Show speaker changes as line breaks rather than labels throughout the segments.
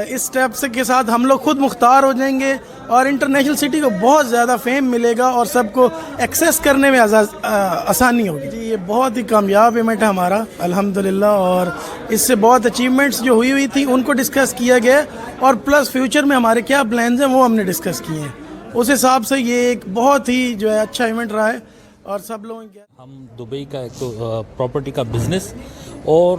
اس step سے کے ساتھ ہم لوگ خود مختار ہو جائیں گے اور انٹرنیشنل سٹی کو بہت زیادہ فیم ملے گا اور سب کو ایکسیس کرنے میں آسانی ہوگی. جی یہ بہت ہی کامیاب ایونٹ ہے ہمارا الحمدللہ, اور اس سے بہت اچیومنٹس جو ہوئی تھی ان کو ڈسکس کیا گیا, اور پلس فیوچر میں ہمارے کیا پلانز ہیں وہ ہم نے ڈسکس کیے ہیں. اس حساب سے یہ ایک بہت ہی جو ہے اچھا ایونٹ رہا ہے. اور سب لوگوں کے
ہم دبئی کا ایک تو پراپرٹی کا بزنس اور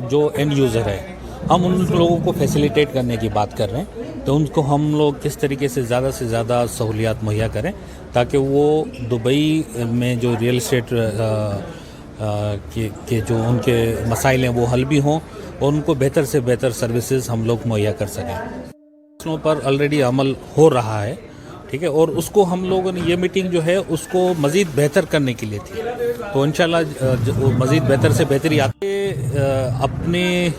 جو اینڈ یوزر ہے ہم ان لوگوں کو فیسیلیٹیٹ کرنے کی بات کر رہے ہیں, تو ان کو ہم لوگ کس طریقے سے زیادہ سہولیات مہیا کریں تاکہ وہ دبئی میں جو ریئل اسٹیٹ کے جو ان کے مسائل ہیں وہ حل بھی ہوں اور ان کو بہتر سے بہتر سروسز ہم لوگ مہیا کر سکیں. فیصلوں پر آلریڈی عمل ہو رہا ہے, ٹھیک ہے, اور اس کو ہم لوگوں نے یہ میٹنگ جو ہے اس کو مزید بہتر کرنے کے لیے تھی, تو انشاءاللہ مزید بہتر سے بہتری آتے اپنے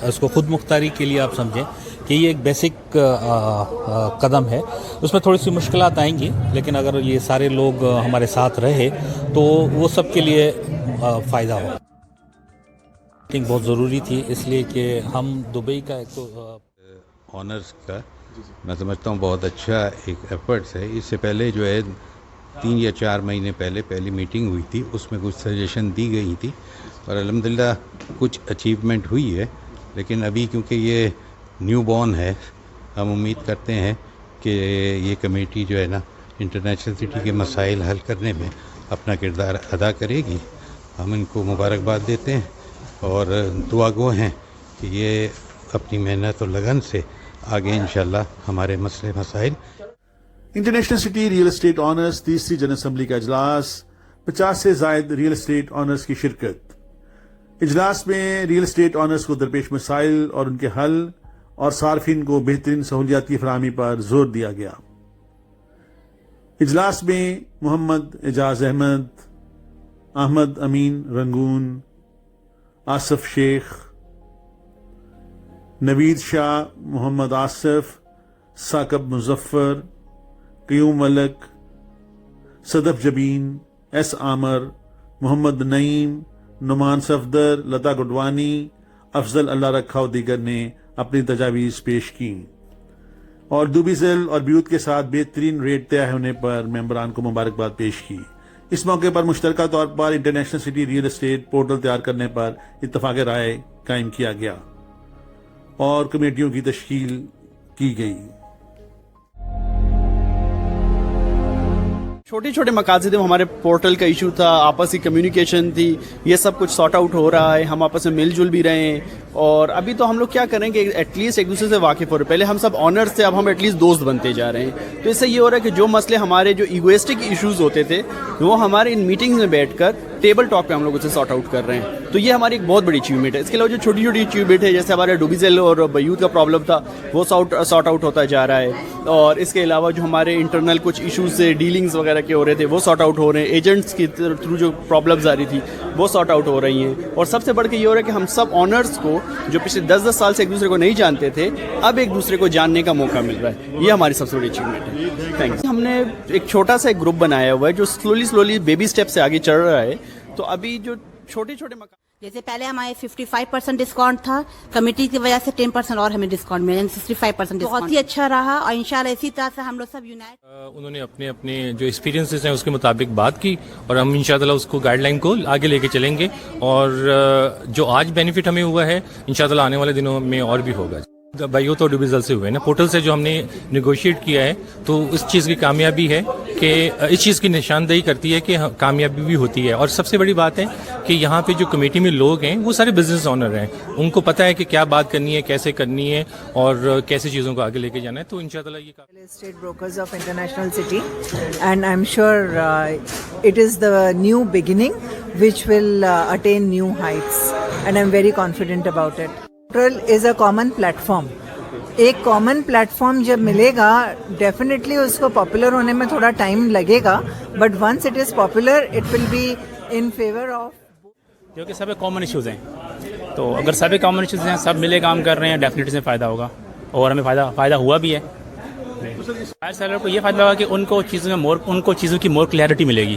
اس کو خود مختاری کے لیے آپ سمجھیں کہ یہ ایک بیسک قدم ہے. اس میں تھوڑی سی مشکلات آئیں گی, لیکن اگر یہ سارے لوگ ہمارے ساتھ رہے تو وہ سب کے لیے فائدہ ہوگا. میٹنگ بہت ضروری تھی اس لیے کہ ہم دبئی کا ایک تو
آنرز کا میں سمجھتا ہوں بہت اچھا ایک ایفرٹس ہے. اس سے پہلے جو ہے 3 یا 4 مہینے پہلے پہلی میٹنگ ہوئی تھی, اس میں کچھ سجیشن دی گئی تھی اور الحمدللہ کچھ اچیومنٹ ہوئی ہے. لیکن ابھی کیونکہ یہ نیو بورن ہے, ہم امید کرتے ہیں کہ یہ کمیٹی جو ہے نا انٹرنیشنل سٹی کے مسائل حل کرنے میں اپنا کردار ادا کرے گی. ہم ان کو مبارکباد دیتے ہیں اور دعا گو ہیں کہ یہ اپنی محنت اور لگن سے آگے انشاءاللہ ہمارے مسئلے مسائل.
International city real state honours تیسری جنرل اسمبلی کا اجلاس, 50 سے زائد ریئل اسٹیٹ آنرز کی شرکت. اجلاس میں ریئل اسٹیٹ آنرز کو درپیش مسائل اور ان کے حل اور صارفین کو بہترین سہولیات کی فراہمی پر زور دیا گیا. اجلاس میں محمد اعجاز احمد, احمد امین رنگون, آصف شیخ, نوید شاہ, محمد آصف, ثاقب مظفر, قیوم ملک, صدف جبین, ایس عامر, محمد نعیم, نعمان صفدر, لتا گڈوانی, افضل اللہ رکھا اور دیگر نے اپنی تجاویز پیش کی اور دوبیزل اور بیوت کے ساتھ بہترین ریٹ طے ہونے پر ممبران کو مبارکباد پیش کی. اس موقع پر مشترکہ طور پر international city real estate portal تیار کرنے پر اتفاق رائے قائم کیا گیا اور کمیٹیوں کی تشکیل کی گئی.
چھوٹے چھوٹے مقاصد ہمارے پورٹل کا ایشو تھا, آپسی کمیونیکیشن تھی, یہ سب کچھ سارٹ آؤٹ ہو رہا ہے. ہم آپس میں مل جل بھی رہے ہیں اور ابھی تو ہم لوگ کیا کریں گے ایٹ لیسٹ ایک دوسرے سے واقف ہو رہے. پہلے ہم سب آنرز تھے, اب ہم ایٹ لیسٹ دوست بنتے جا رہے ہیں. تو اس سے یہ ہو رہا ہے کہ جو مسئلے ہمارے جو ایگوئسٹک ایشوز ہوتے تھے وہ ہمارے ان میٹنگز میں بیٹھ کر ٹیبل ٹاک پہ ہم لوگ اسے سارٹ آؤٹ کر رہے ہیں. تو یہ ہماری ایک بہت بڑی اچیومنٹ ہے. اس کے علاوہ جو چھوٹی چھوٹی اچیومنٹ ہے جیسے ہمارے ڈوبیزل اور بیوت کا پرابلم تھا وہ سارٹ آؤٹ ہوتا جا رہا ہے, اور اس کے علاوہ جو ہمارے انٹرنل کچھ ایشوز سے ڈیلنگز وغیرہ کے ہو رہے تھے وہ سارٹ آؤٹ ہو رہے ہیں. ایجنٹس کی تھرو جو پرابلمز آ رہی تھی وہ سارٹ آؤٹ ہو رہی ہیں. اور سب سے بڑھ کے یہ ہو رہا ہے کہ ہم سب آنرز کو جو پچھلے 10 سال سے ایک دوسرے کو نہیں جانتے تھے اب ایک دوسرے کو جاننے کا موقع مل رہا ہے. یہ ہماری سب سے بڑی اچیومنٹ ہے. Thank you. ہم نے ایک چھوٹا سا ایک گروپ بنایا ہوا ہے جو سلولی بیبی اسٹیپ سے آگے چڑھ رہا ہے. تو ابھی جو چھوٹے چھوٹے
جیسے پہلے ہمارے 55% ڈسکاؤنٹ تھا, کمیٹی کی وجہ سے 10% اور ہمیں ڈسکاؤنٹ ملا, 65%. بہت ہی اچھا رہا اور انشاءاللہ اسی طرح سے ہم لوگ سب یونائٹ.
انہوں نے اپنے جو ایکسپیرینسز ہیں اس کے مطابق بات کی اور ہم انشاءاللہ اس کو گائیڈ لائن کو آگے لے کے چلیں گے, اور جو آج بینیفٹ ہمیں ہوا ہے انشاءاللہ آنے والے دنوں میں اور بھی ہوگا. بیوت اور ڈوبیزل سے ہوئے نا پورٹل سے جو ہم نے نیگوشیٹ کیا ہے, تو اس چیز کی کامیابی ہے کہ اس چیز کی نشاندہی کرتی ہے کہ کامیابی بھی ہوتی ہے. اور سب سے بڑی بات ہے کہ یہاں پہ جو کمیٹی میں لوگ ہیں وہ سارے بزنس آنر ہیں, ان کو پتہ ہے کہ کیا بات کرنی ہے, کیسے کرنی ہے اور کیسے چیزوں کو آگے لے کے جانا ہے. تو انشاءاللہ یہ
Real estate brokers of International City, and I'm sure it is the new beginning which will attain new heights, and I'm very confident about it. Portal is a common platform. ایک کامن پلیٹفارم جب ملے گا definitely اس کو popular ہونے میں تھوڑا time لگے گا, but once it is popular it will be in favour of.
کیونکہ سب کامن ایشوز ہیں, تو اگر سب کامن ایشوز ہیں, سب ملے کام کر رہے ہیں, ڈیفینیٹلی سے فائدہ ہوگا اور ہمیں فائدہ ہوا بھی ہے. فائر سیلر کو یہ فائدہ ہوگا کہ ان کو چیزوں کی مور کلیئرٹی ملے گی